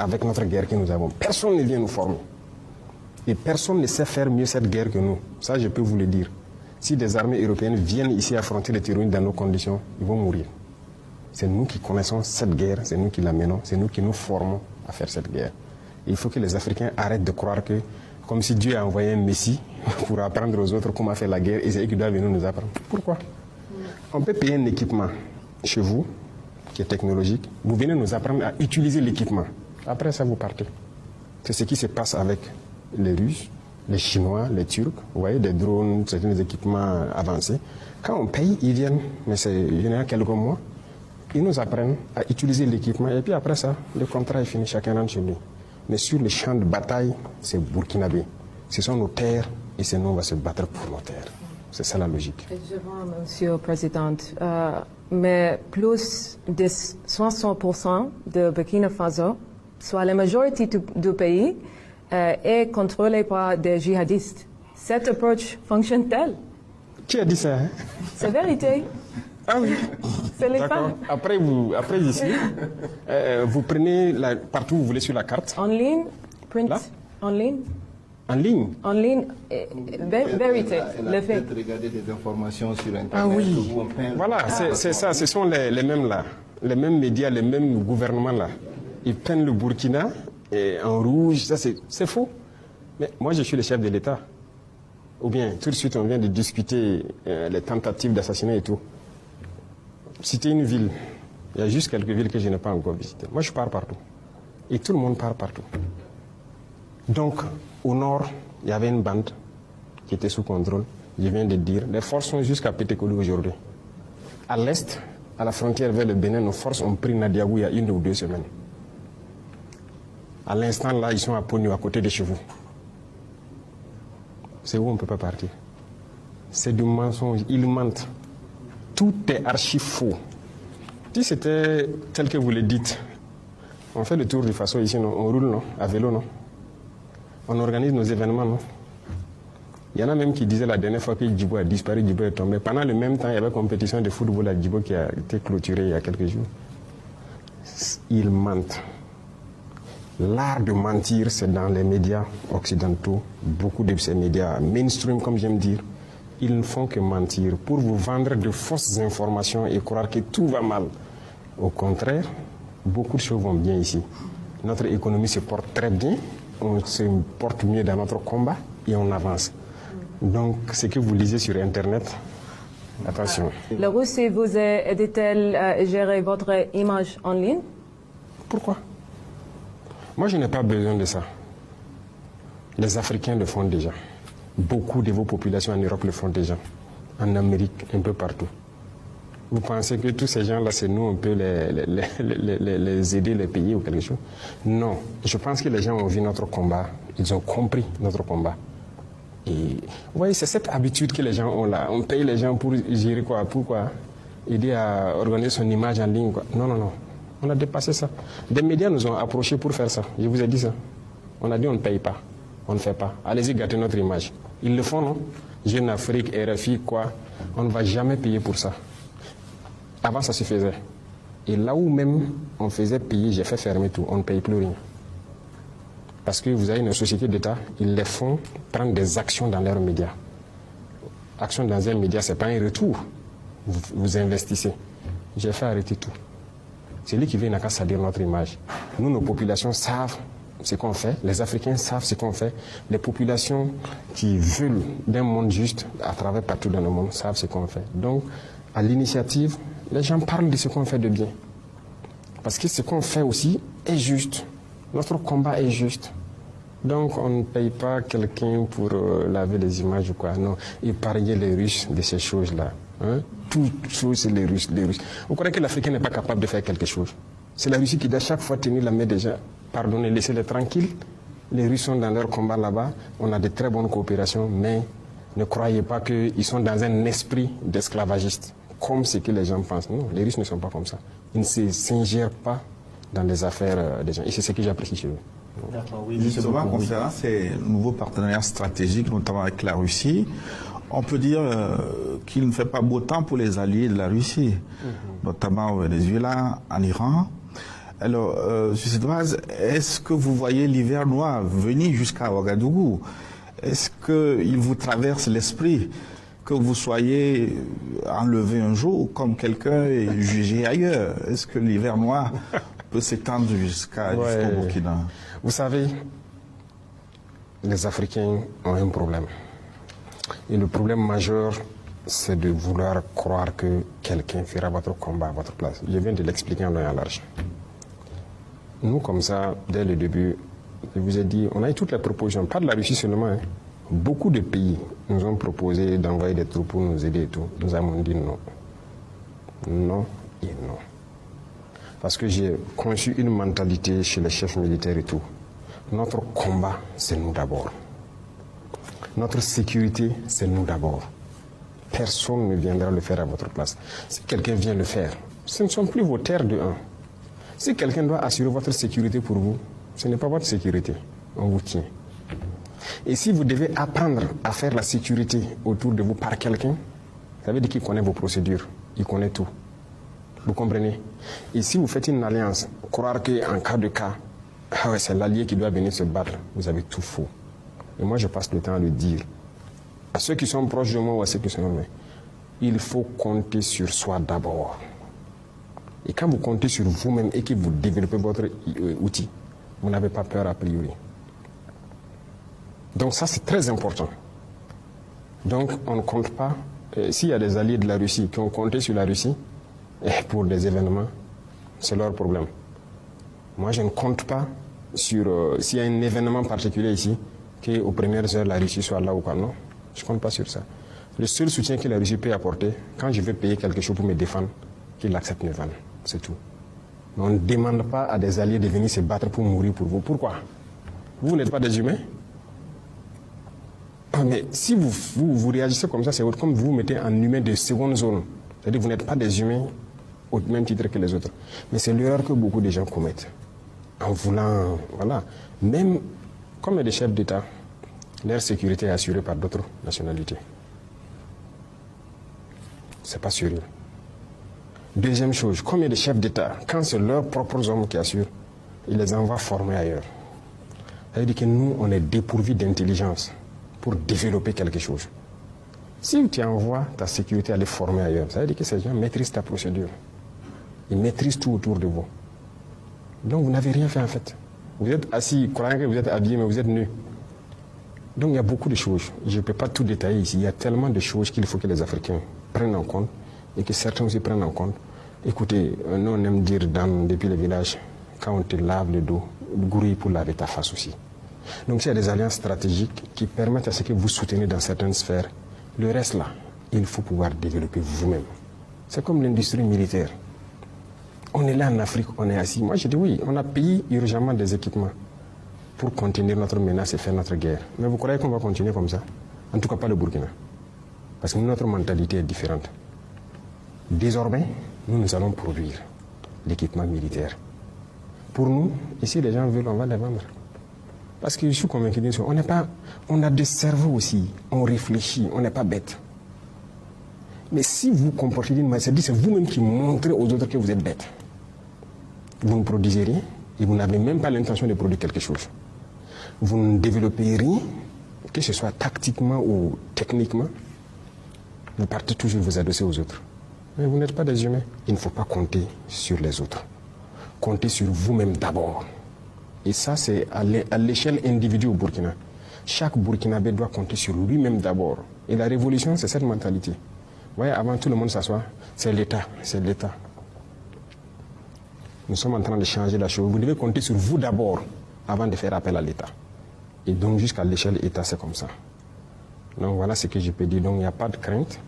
avec notre guerre que nous avons. Personne ne vient nous former. Et personne ne sait faire mieux cette guerre que nous. Ça, je peux vous le dire. Si des armées européennes viennent ici affronter les terroristes dans nos conditions, ils vont mourir. C'est nous qui connaissons cette guerre, c'est nous qui la menons, c'est nous qui nous formons à faire cette guerre. Et il faut que les Africains arrêtent de croire que, comme si Dieu a envoyé un Messie pour apprendre aux autres comment faire la guerre, et c'est eux qui doivent venir nous apprendre. Pourquoi? On peut payer un équipement chez vous, qui est technologique, vous venez nous apprendre à utiliser l'équipement. Après ça, vous partez. C'est ce qui se passe avec les Russes, les Chinois, les Turcs, vous voyez, des drones, certains équipements avancés. Quand on paye, ils viennent, mais il y en a quelques mois, ils nous apprennent à utiliser l'équipement, et puis après ça, le contrat est fini, chacun rentre chez lui. Mais sur le champ de bataille, c'est burkinabé. Ce sont nos terres, et c'est nous, on va se battre pour nos terres. C'est ça la logique. Je vois, Monsieur le Président, mais plus de 60% de Burkina Faso, soit la majorité du pays, est contrôlée par des djihadistes. Cette approche fonctionne-t-elle? Qui a dit ça, hein? C'est vérité. Ah oui. C'est les femmes. Après ici, vous prenez partout où vous voulez sur la carte. En ligne, print, là? en ligne. En ligne? En ligne, vérité, le fait. Peut-être regarder des informations sur Internet. Ah oui. Où on peint. Voilà, c'est ça, ce sont les mêmes là, les mêmes médias, les mêmes gouvernements là. Ils peignent le Burkina en rouge, ça c'est faux. Mais moi je suis le chef de l'État. Ou bien tout de suite on vient de discuter les tentatives d'assassinat et tout. Citer une ville, il y a juste quelques villes que je n'ai pas encore visitées. Moi je pars partout. Et tout le monde part partout. Donc au nord, il y avait une bande qui était sous contrôle. Je viens de dire, les forces sont jusqu'à Pétékoulou aujourd'hui. À l'est, à la frontière vers le Bénin, nos forces ont pris Nadiagou il y a 1 ou 2 semaines. À l'instant là, ils sont à Pognou, à côté de chez vous. C'est où on ne peut pas partir. C'est du mensonge, ils mentent. Tout est archi faux. Si c'était tel que vous le dites, on fait le tour du Faso ici, non? On roule, non? À vélo, non? On organise nos événements, non? Il y en a même qui disaient la dernière fois que Djibo a disparu, Djibo est tombé. Pendant le même temps, il y avait une compétition de football à Djibo qui a été clôturée il y a quelques jours. Ils mentent. L'art de mentir, c'est dans les médias occidentaux. Beaucoup de ces médias mainstream, comme j'aime dire, ils ne font que mentir pour vous vendre de fausses informations et croire que tout va mal. Au contraire, beaucoup de choses vont bien ici. Notre économie se porte très bien, on se porte mieux dans notre combat et on avance. Donc, ce que vous lisez sur Internet, attention. La Russie vous aide-t-elle à gérer votre image en ligne? Pourquoi? Moi, je n'ai pas besoin de ça. Les Africains le font déjà. Beaucoup de vos populations en Europe le font déjà. En Amérique, un peu partout. Vous pensez que tous ces gens-là, c'est nous, on peut les aider, les payer ou quelque chose? Non. Je pense que les gens ont vu notre combat. Ils ont compris notre combat. Et vous voyez, c'est cette habitude que les gens ont là. On paye les gens pour gérer quoi? Pourquoi? Aider à organiser son image en ligne, quoi. Non, non, non. On a dépassé ça. Des médias nous ont approchés pour faire ça. Je vous ai dit ça. On a dit on ne paye pas. On ne fait pas. Allez-y gâter notre image. Ils le font, non? Jeune Afrique, RFI, quoi. On ne va jamais payer pour ça. Avant, ça se faisait. Et là où même on faisait payer, j'ai fait fermer tout. On ne paye plus rien. Parce que vous avez une société d'État, ils les font prendre des actions dans leurs médias. Action dans un média, ce n'est pas un retour. Vous investissez. J'ai fait arrêter tout. C'est lui qui vient n'a qu'à salir notre image. Nous, nos populations savent ce qu'on fait. Les Africains savent ce qu'on fait. Les populations qui veulent d'un monde juste à travers partout dans le monde savent ce qu'on fait. Donc, à l'initiative, les gens parlent de ce qu'on fait de bien. Parce que ce qu'on fait aussi est juste. Notre combat est juste. Donc, on ne paye pas quelqu'un pour laver les images ou quoi. Non, épargnez les Russes de ces choses-là. Hein? Toutes choses, c'est les Russes, les Russes. Vous croyez que l'Africain n'est pas capable de faire quelque chose? C'est la Russie qui doit chaque fois tenir la main des gens. Pardonnez, laissez-les tranquilles. Les Russes sont dans leur combat là-bas. On a de très bonnes coopérations, mais ne croyez pas qu'ils sont dans un esprit d'esclavagiste, comme ce que les gens pensent. Non, les Russes ne sont pas comme ça. Ils ne s'ingèrent pas dans les affaires des gens. Et c'est ce que j'apprécie chez eux. Oui, justement, concernant ces nouveaux partenariats stratégiques, notamment avec la Russie, on peut dire qu'il ne fait pas beau temps pour les alliés de la Russie, notamment au Venezuela, en Iran. Alors, Sussidouaz, est-ce que vous voyez l'hiver noir venir jusqu'à Ouagadougou? Est-ce qu'il vous traverse l'esprit que vous soyez enlevé un jour comme quelqu'un et jugé ailleurs? Est-ce que l'hiver noir peut s'étendre jusqu'au Burkina? Vous savez, les Africains ont un problème. Et le problème majeur, c'est de vouloir croire que quelqu'un fera votre combat à votre place. Je viens de l'expliquer en long et en large. Nous, comme ça, dès le début, je vous ai dit, on a eu toutes les propositions, pas de la Russie seulement. Hein. Beaucoup de pays nous ont proposé d'envoyer des troupes pour nous aider et tout. Nous avons dit non. Non et non. Parce que j'ai conçu une mentalité chez les chefs militaires et tout. Notre combat, c'est nous d'abord. Notre sécurité, c'est nous d'abord. Personne ne viendra le faire à votre place. Si quelqu'un vient le faire, ce ne sont plus vos terres de 1. Si quelqu'un doit assurer votre sécurité pour vous, ce n'est pas votre sécurité. On vous tient. Et si vous devez apprendre à faire la sécurité autour de vous par quelqu'un, ça veut dire qu'il connaît vos procédures, il connaît tout. Vous comprenez? Et si vous faites une alliance, croire qu'en cas de cas, c'est l'allié qui doit venir se battre, vous avez tout faux. Et moi, je passe le temps à le dire. À ceux qui sont proches de moi ou à ceux qui sont loin, il faut compter sur soi d'abord. Et quand vous comptez sur vous-même et que vous développez votre outil, vous n'avez pas peur a priori. Donc ça, c'est très important. Donc on ne compte pas. S'il y a des alliés de la Russie qui ont compté sur la Russie pour des événements, c'est leur problème. Moi, je ne compte pas sur s'il y a un événement particulier ici, qu'aux premières heures, la Russie soit là ou pas. Non, je ne compte pas sur ça. Le seul soutien que la Russie peut apporter, quand je veux payer quelque chose pour me défendre, qu'il accepte mes vannes. C'est tout. Mais on ne demande pas à des alliés de venir se battre pour mourir pour vous. Pourquoi? Vous n'êtes pas des humains? Mais si vous réagissez comme ça, c'est comme vous mettez en humain de seconde zone. C'est-à-dire que vous n'êtes pas des humains au même titre que les autres. Mais c'est l'erreur que beaucoup de gens commettent. En voulant, voilà. Même comme il y a des chefs d'État, leur sécurité est assurée par d'autres nationalités. C'est pas sérieux. Deuxième chose, comme il y a des chefs d'État, quand c'est leurs propres hommes qui assurent, ils les envoient former ailleurs. Ça veut dire que nous, on est dépourvus d'intelligence pour développer quelque chose. Si tu envoies ta sécurité aller former ailleurs, ça veut dire que ces gens maîtrisent ta procédure. Ils maîtrisent tout autour de vous. Donc vous n'avez rien fait en fait. Vous êtes assis, croyant que vous êtes habillé, mais vous êtes nu. Donc il y a beaucoup de choses. Je ne peux pas tout détailler ici. Il y a tellement de choses qu'il faut que les Africains prennent en compte et que certains aussi prennent en compte. Écoutez, nous on aime dire depuis le village, quand on te lave le dos, grouille pour laver ta face aussi. Donc il y a des alliances stratégiques qui permettent à ce que vous soutenez dans certaines sphères. Le reste là, il faut pouvoir développer vous-même. C'est comme l'industrie militaire. On est là en Afrique, on est assis. Moi je dis oui, on a payé urgemment des équipements pour contenir notre menace et faire notre guerre. Mais vous croyez qu'on va continuer comme ça? En tout cas pas le Burkina. Parce que notre mentalité est différente. Désormais, nous allons produire l'équipement militaire. Pour nous, ici les gens veulent, on va les vendre. Parce que je suis convaincu d'une chose, on a des cerveaux aussi, on réfléchit, on n'est pas bête. Mais si vous comportez d'une manière, c'est vous-même qui montrez aux autres que vous êtes bête. Vous ne produisez rien et vous n'avez même pas l'intention de produire quelque chose. Vous ne développez rien, que ce soit tactiquement ou techniquement, vous partez toujours vous adosser aux autres. Mais vous n'êtes pas des humains. Il ne faut pas compter sur les autres. Comptez sur vous-même d'abord. Et ça, c'est à l'échelle individuelle au Burkina. Chaque Burkinabé doit compter sur lui-même d'abord. Et la révolution, c'est cette mentalité. Vous voyez, avant tout le monde s'assoit, c'est l'État, c'est l'État. Nous sommes en train de changer la chose. Vous devez compter sur vous d'abord avant de faire appel à l'État. Et donc, jusqu'à l'échelle État, c'est comme ça. Donc, voilà ce que je peux dire. Donc, il n'y a pas de crainte.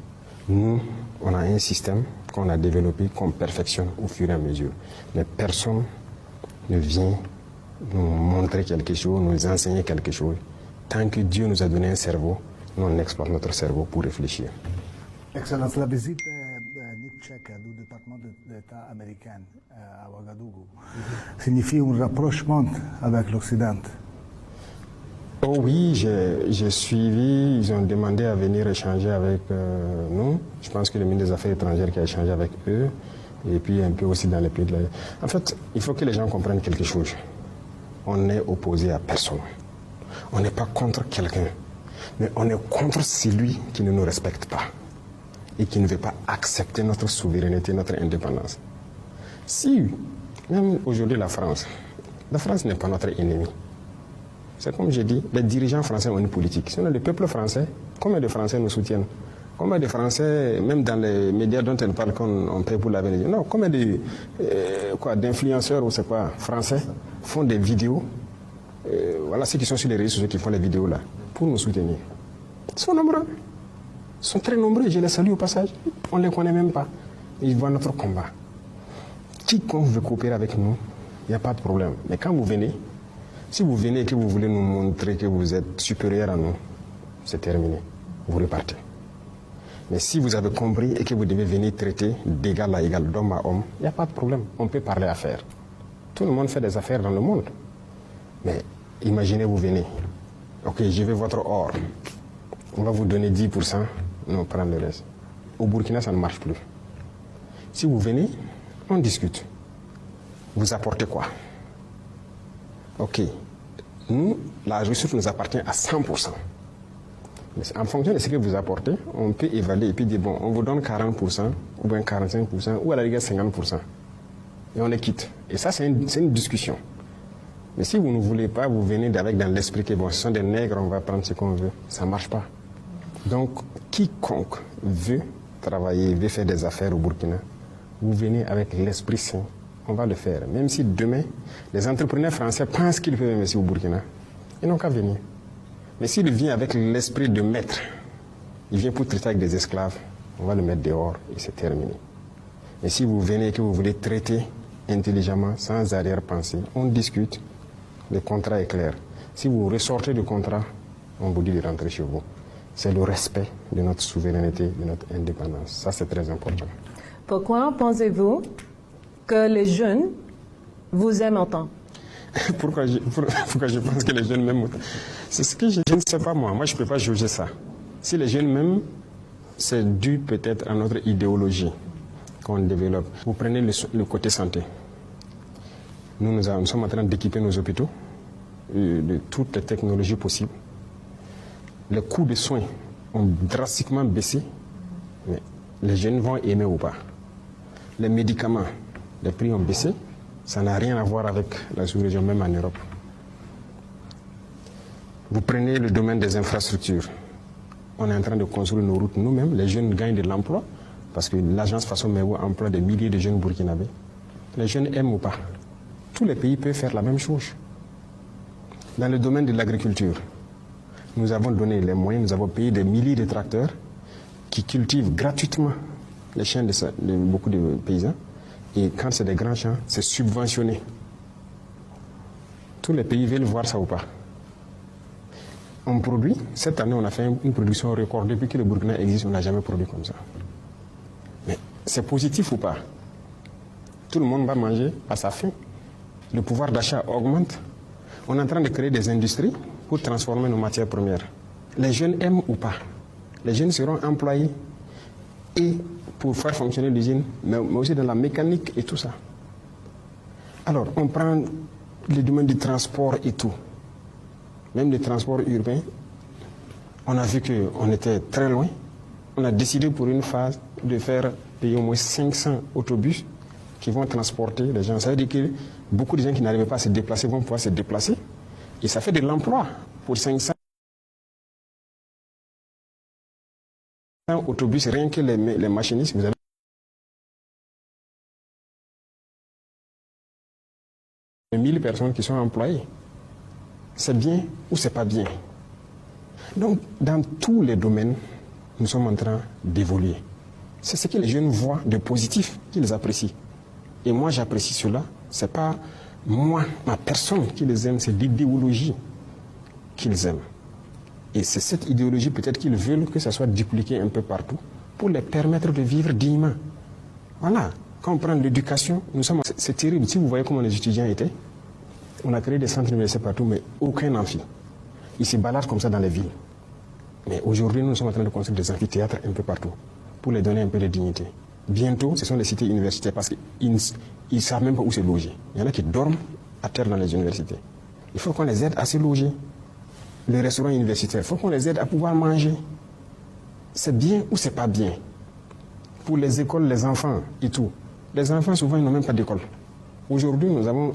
Nous, on a un système qu'on a développé, qu'on perfectionne au fur et à mesure. Mais personne ne vient nous montrer quelque chose, nous enseigner quelque chose. Tant que Dieu nous a donné un cerveau, nous on exploite notre cerveau pour réfléchir. Excellence, la visite de Nick Checker du département d'État américain à Ouagadougou signifie un rapprochement avec l'Occident. Oh oui, j'ai suivi, ils ont demandé à venir échanger avec nous. Je pense que le ministre des Affaires étrangères qui a échangé avec eux, et puis un peu aussi dans les pays de la... En fait, il faut que les gens comprennent quelque chose. On n'est opposé à personne. On n'est pas contre quelqu'un. Mais on est contre celui qui ne nous respecte pas et qui ne veut pas accepter notre souveraineté, notre indépendance. Si, même aujourd'hui la France n'est pas notre ennemi. C'est comme j'ai dit, les dirigeants français ont une politique. Sinon, le peuple français, combien de Français nous soutiennent? Combien de Français, même dans les médias dont on parle qu'on paie pour laver les yeux? Non, combien d'influenceurs ou c'est quoi, français, font des vidéos? Voilà ceux qui sont sur les réseaux sociaux qui font les vidéos là, pour nous soutenir. Ils sont nombreux. Ils sont très nombreux, je les salue au passage. On ne les connaît même pas. Ils voient notre combat. Quiconque veut coopérer avec nous, il n'y a pas de problème. Mais quand vous venez, si vous venez et que vous voulez nous montrer que vous êtes supérieur à nous, c'est terminé. Vous repartez. Mais si vous avez compris et que vous devez venir traiter d'égal à égal, d'homme à homme, il n'y a pas de problème. On peut parler affaires. Tout le monde fait des affaires dans le monde. Mais imaginez, vous venez. Ok, je veux votre or. On va vous donner 10%, nous on prend le reste. Au Burkina, ça ne marche plus. Si vous venez, on discute. Vous apportez quoi? Ok. Nous, la ressource nous appartient à 100%. Mais en fonction de ce que vous apportez, on peut évaluer et puis dire, bon, on vous donne 40%, ou bien 45%, ou à la rigueur 50%. Et on les quitte. Et ça, c'est une discussion. Mais si vous ne voulez pas, vous venez avec dans l'esprit que bon, ce sont des nègres, on va prendre ce qu'on veut. Ça ne marche pas. Donc, quiconque veut travailler, veut faire des affaires au Burkina, vous venez avec l'esprit sain, on va le faire. Même si demain, les entrepreneurs français pensent qu'ils peuvent investir au Burkina, ils n'ont qu'à venir. Mais s'il vient avec l'esprit de maître, il vient pour traiter avec des esclaves, on va le mettre dehors et c'est terminé. Mais si vous venez et que vous voulez traiter intelligemment, sans arrière-pensée, on discute, le contrat est clair. Si vous ressortez du contrat, on vous dit de rentrer chez vous. C'est le respect de notre souveraineté, de notre indépendance. Ça, c'est très important. Pourquoi pensez-vous que les jeunes vous aiment autant? Pourquoi je pense que les jeunes m'aiment autant? C'est ce que je ne sais pas moi. Moi, je ne peux pas juger ça. Si les jeunes m'aiment, c'est dû peut-être à notre idéologie qu'on développe. Vous prenez le côté santé. Nous sommes en train d'équiper nos hôpitaux de toutes les technologies possibles. Les coûts de soins ont drastiquement baissé, mais les jeunes vont aimer ou pas. Les médicaments, les prix ont baissé, ça n'a rien à voir avec la sous-région, même en Europe. Vous prenez le domaine des infrastructures. On est en train de construire nos routes nous-mêmes, les jeunes gagnent de l'emploi, parce que l'agence Faso Mewo emploie des milliers de jeunes burkinabés. Les jeunes aiment ou pas. Tous les pays peuvent faire la même chose. Dans le domaine de l'agriculture, nous avons donné les moyens, nous avons payé des milliers de tracteurs qui cultivent gratuitement les champs de beaucoup de paysans. Et quand c'est des grands champs, c'est subventionné. Tous les pays veulent voir ça ou pas. On produit, cette année on a fait une production record. Depuis que le Burkina existe, on n'a jamais produit comme ça. Mais c'est positif ou pas? Tout le monde va manger à sa faim. Le pouvoir d'achat augmente. On est en train de créer des industries pour transformer nos matières premières. Les jeunes aiment ou pas? Les jeunes seront employés et pour faire fonctionner l'usine, mais aussi dans la mécanique et tout ça. Alors, on prend le domaine du transport et tout. Même le transport urbain, on a vu qu'on était très loin. On a décidé pour une phase de faire payer au moins 500 autobus qui vont transporter les gens. Ça veut dire que beaucoup de gens qui n'arrivaient pas à se déplacer vont pouvoir se déplacer. Et ça fait de l'emploi pour 500 autobus, rien que les machinistes. Vous avez 1000 personnes qui sont employées. C'est bien ou c'est pas bien? Donc, dans tous les domaines, nous sommes en train d'évoluer. C'est ce que les jeunes voient de positif, qu'ils apprécient. Et moi, j'apprécie cela. C'est pas moi, ma personne qui les aime, c'est l'idéologie qu'ils aiment. Et c'est cette idéologie peut-être qu'ils veulent que ça soit dupliqué un peu partout pour les permettre de vivre dignement. Voilà. Quand on prend l'éducation, c'est terrible. Si vous voyez comment les étudiants étaient, on a créé des centres universitaires partout, mais aucun amphi. Ils se baladent comme ça dans les villes. Mais aujourd'hui, nous sommes en train de construire des amphithéâtres un peu partout pour les donner un peu de dignité. Bientôt, ce sont les cités universitaires parce qu'ils ne savent même pas où se loger. Il y en a qui dorment à terre dans les universités. Il faut qu'on les aide à se loger. Les restaurants universitaires, il faut qu'on les aide à pouvoir manger. C'est bien ou c'est pas bien? Pour les écoles, les enfants et tout. Les enfants, souvent, ils n'ont même pas d'école. Aujourd'hui, nous avons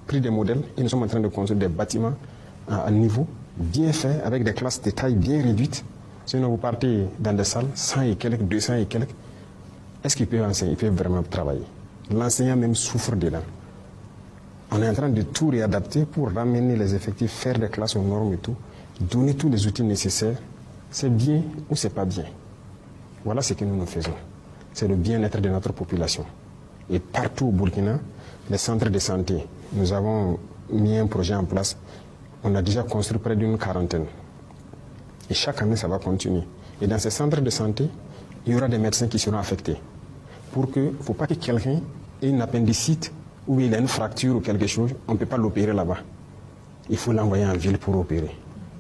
pris des modèles et nous sommes en train de construire des bâtiments à niveau, bien faits, avec des classes de taille bien réduites. Sinon, vous partez dans des salles, 100 et quelques, 200 et quelques. Est-ce qu'ils peuvent enseigner? Ils peuvent vraiment travailler. L'enseignant même souffre dedans. On est en train de tout réadapter pour ramener les effectifs, faire des classes aux normes et tout, donner tous les outils nécessaires. C'est bien ou c'est pas bien? Voilà ce que nous faisons. C'est le bien-être de notre population. Et partout au Burkina, les centres de santé, nous avons mis un projet en place. On a déjà construit près d'une quarantaine. Et chaque année, ça va continuer. Et dans ces centres de santé, il y aura des médecins qui seront affectés. Pour que, il ne faut pas que quelqu'un ait une appendicite ou il a une fracture ou quelque chose, on ne peut pas l'opérer là-bas. Il faut l'envoyer en ville pour opérer.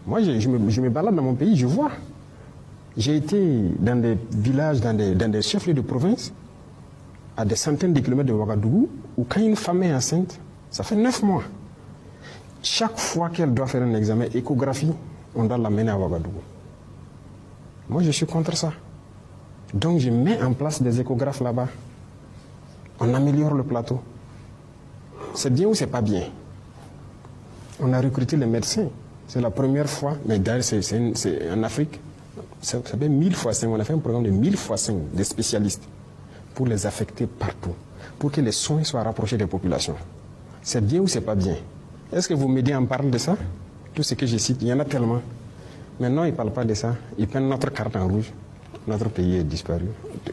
Moi, je me balade dans mon pays, je vois. J'ai été dans des villages, dans des chefs-lieux de province, à des centaines de kilomètres de Ouagadougou, où quand une femme est enceinte, ça fait 9 mois. Chaque fois qu'elle doit faire un examen échographie, on doit l'amener à Ouagadougou. Moi, je suis contre ça. Donc, je mets en place des échographes là-bas. On améliore le plateau. C'est bien ou c'est pas bien? On a recruté les médecins. C'est la première fois, mais d'ailleurs, c'est en Afrique, ça fait 1000 fois 5. On a fait un programme de 1000 fois 5 de spécialistes pour les affecter partout, pour que les soins soient rapprochés des populations. C'est bien ou c'est pas bien? Est-ce que vos médias en parlent de ça? Tout ce que je cite, il y en a tellement. Mais non, ils ne parlent pas de ça. Ils prennent notre carte en rouge. Notre pays est disparu.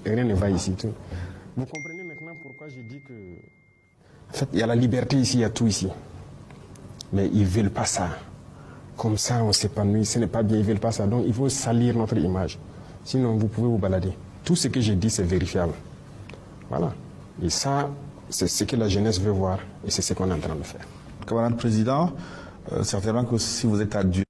Rien ne va ici. Tout. Vous comprenez maintenant pourquoi je dis que... En fait, il y a la liberté ici, il y a tout ici. Mais ils ne veulent pas ça. Comme ça, on s'épanouit. Ce n'est pas bien, ils ne veulent pas ça. Donc, il faut salir notre image. Sinon, vous pouvez vous balader. Tout ce que je dis, c'est vérifiable. Voilà. Et ça, c'est ce que la jeunesse veut voir. Et c'est ce qu'on est en train de faire. Camarade président, certainement que si vous êtes adjoint